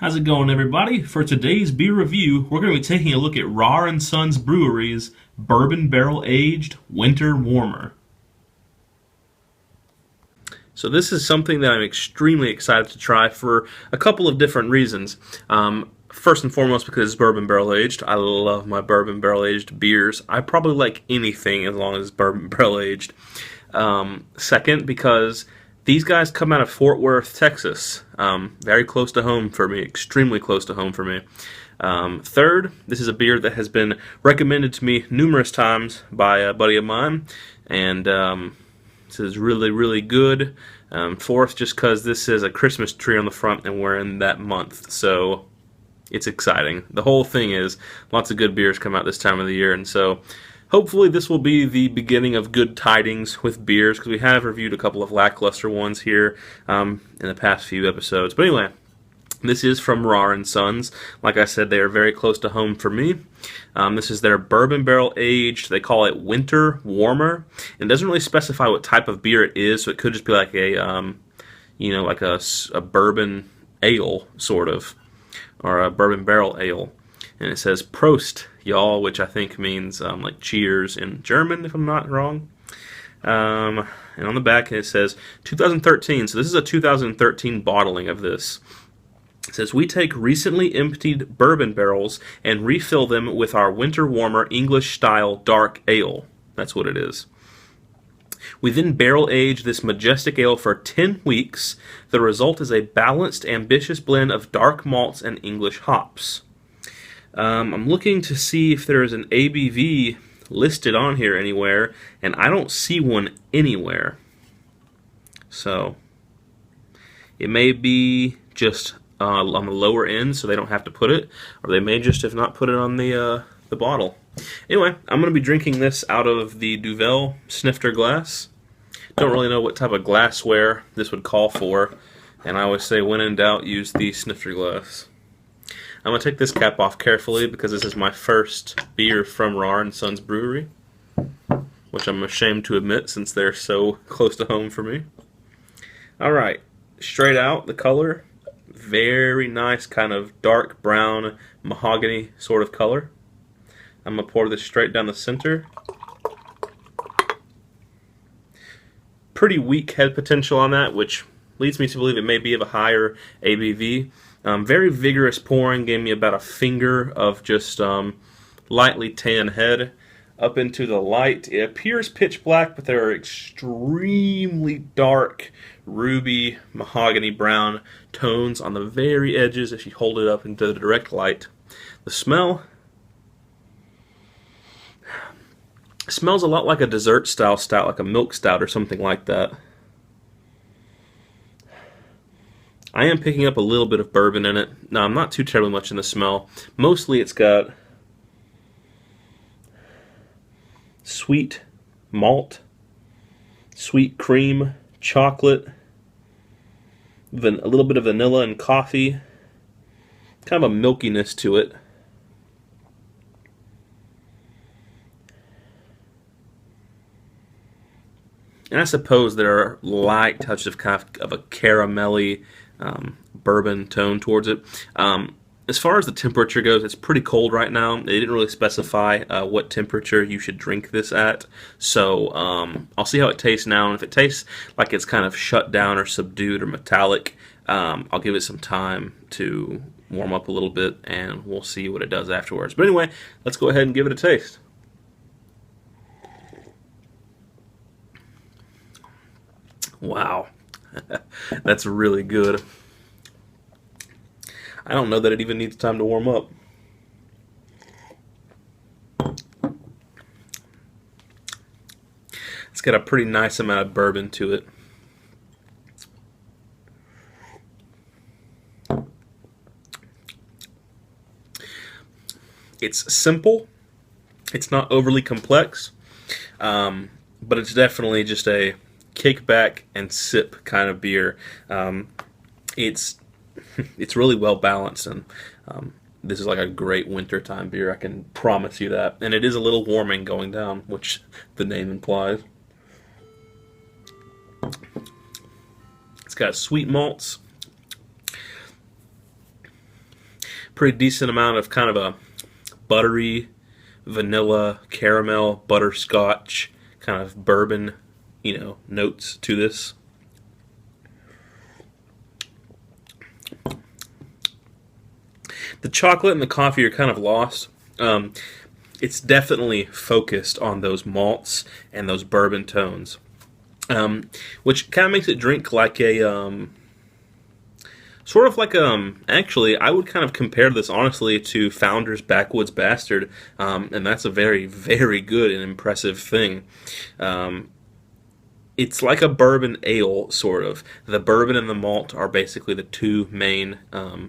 How's it going, everybody? For today's beer review, we're going to be taking a look at Rahr and Sons Brewery's Bourbon Barrel Aged Winter Warmer. So this is something that I'm extremely excited to try for a couple of different reasons. First and foremost, because it's bourbon barrel aged. I love my bourbon barrel aged beers. I probably like anything as long as it's bourbon barrel aged. Second, because these guys come out of Fort Worth, Texas. Very close to home for me, extremely close to home for me. Third, this is a beer that has been recommended to me numerous times by a buddy of mine, and this is really, really good. Fourth, just because this is a Christmas tree on the front and we're in that month, so it's exciting. The whole thing is lots of good beers come out this time of the year, and so hopefully this will be the beginning of good tidings with beers, because we have reviewed a couple of lackluster ones here in the past few episodes. But anyway, this is from Rahr and Sons. Like I said, they are very close to home for me. This is their bourbon barrel aged. They call it Winter Warmer. It doesn't really specify what type of beer it is, so it could just be like a, like a bourbon ale sort of, or a bourbon barrel ale. And it says Prost, y'all, which I think means like cheers in German, if I'm not wrong. And on the back it says 2013, so this is a 2013 bottling of this. It says, we take recently emptied bourbon barrels and refill them with our winter warmer English-style dark ale. That's what it is. We then barrel age this majestic ale for 10 weeks. The result is a balanced, ambitious blend of dark malts and English hops. I'm looking to see if there is an ABV listed on here anywhere, and I don't see one anywhere. So it may be just on the lower end, so they don't have to put it, or they may just have not put it on the bottle. Anyway, I'm going to be drinking this out of the Duvel snifter glass. Don't really know what type of glassware this would call for, and I always say when in doubt, use the snifter glass. I'm going to take this cap off carefully because this is my first beer from Rahr and Sons Brewery, which I'm ashamed to admit since they're so close to home for me. Alright, straight out, the color, very nice kind of dark brown mahogany sort of color. I'm going to pour this straight down the center. Pretty weak head potential on that, which leads me to believe it may be of a higher ABV. Very vigorous pouring, gave me about a finger of just lightly tan head up into the light. It appears pitch black, but there are extremely dark ruby mahogany brown tones on the very edges if you hold it up into the direct light. The smell smells a lot like a dessert style stout, like a milk stout or something like that. I am picking up a little bit of bourbon in it. No, I'm not too terribly much in the smell. Mostly it's got sweet malt, sweet cream, chocolate, a little bit of vanilla and coffee. Kind of a milkiness to it. And I suppose there are light touches of kind of a caramelly bourbon tone towards it. As far as the temperature goes, it's pretty cold right now. They didn't really specify what temperature you should drink this at. So I'll see how it tastes now. And if it tastes like it's kind of shut down or subdued or metallic, I'll give it some time to warm up a little bit, and we'll see what it does afterwards. But anyway, let's go ahead and give it a taste. Wow, that's really good. I don't know that it even needs time to warm up. It's got a pretty nice amount of bourbon to it. It's simple. It's not overly complex, but it's definitely just a kick back and sip kind of beer. It's really well balanced, and this is like a great wintertime beer, I can promise you that. And it is a little warming going down, which the name implies. It's got sweet malts, pretty decent amount of kind of a buttery, vanilla, caramel, butterscotch, kind of bourbon, notes to this. The chocolate and the coffee are kind of lost. It's definitely focused on those malts and those bourbon tones, which kind of makes it drink like a sort of like actually, I would kind of compare this honestly to Founder's Backwoods Bastard, and that's a very, very good and impressive thing. It's like a bourbon ale, sort of. The bourbon and the malt are basically the two main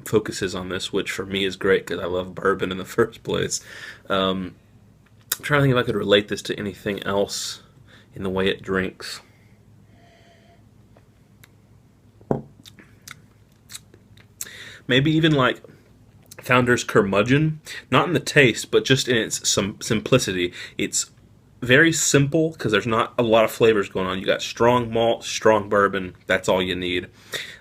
focuses on this, which for me is great because I love bourbon in the first place. I'm trying to think if I could relate this to anything else in the way it drinks. Maybe even like Founder's Curmudgeon, not in the taste, but just in its simplicity. It's very simple because there's not a lot of flavors going on. You got strong malt, strong bourbon. That's all you need.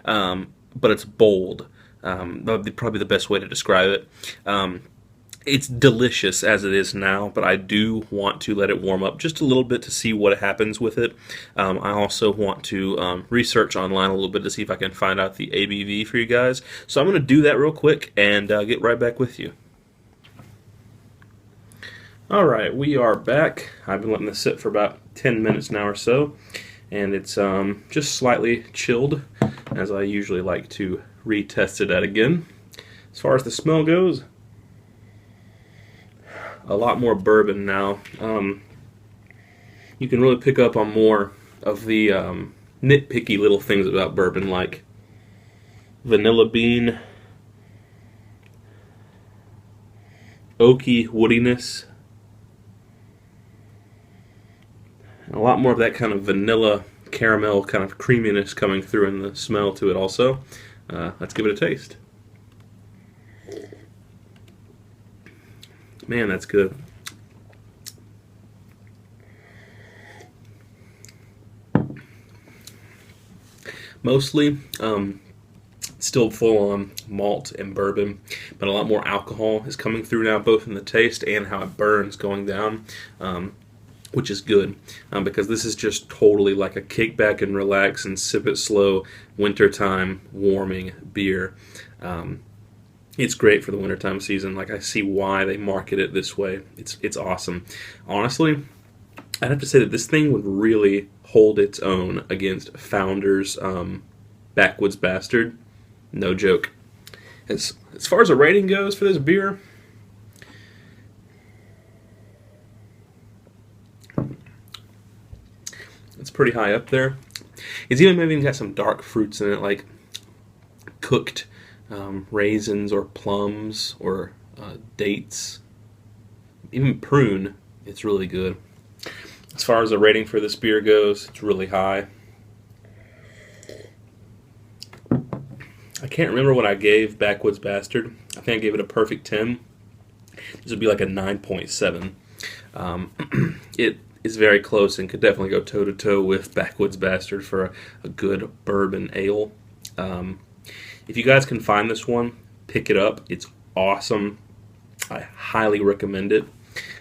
But it's bold. That would be probably the best way to describe it. It's delicious as it is now, but I do want to let it warm up just a little bit to see what happens with it. I also want to research online a little bit to see if I can find out the ABV for you guys. So I'm going to do that real quick and get right back with you. Alright, we are back. I've been letting this sit for about 10 minutes now or so, and it's just slightly chilled, as I usually like to retest it at again. As far as the smell goes, a lot more bourbon now. You can really pick up on more of the nitpicky little things about bourbon, like vanilla bean, oaky woodiness, a lot more of that kind of vanilla caramel kind of creaminess coming through in the smell to it also. Let's give it a taste. Man, that's good. Mostly still full on malt and bourbon, but a lot more alcohol is coming through now, both in the taste and how it burns going down. Which is good, because this is just totally like a kick back and relax and sip it slow wintertime warming beer. It's great for the wintertime season. Like, I see why they market it this way. It's awesome. Honestly, I'd have to say that this thing would really hold its own against Founder's Backwoods Bastard. No joke. As far as a rating goes for this beer, it's pretty high up there. It's even maybe got some dark fruits in it, like cooked raisins or plums or dates. Even prune. It's really good. As far as the rating for this beer goes, it's really high. I can't remember what I gave Backwoods Bastard. I think I gave it a perfect 10. This would be like a 9.7. It is very close and could definitely go toe-to-toe with Backwoods Bastard for a good bourbon ale. If you guys can find this one, pick it up. It's awesome. I highly recommend it.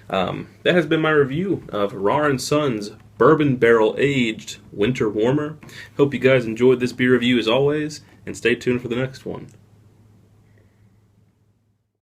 That has been my review of Rahr & Sons Bourbon Barrel Aged Winter Warmer. Hope you guys enjoyed this beer review as always, and stay tuned for the next one.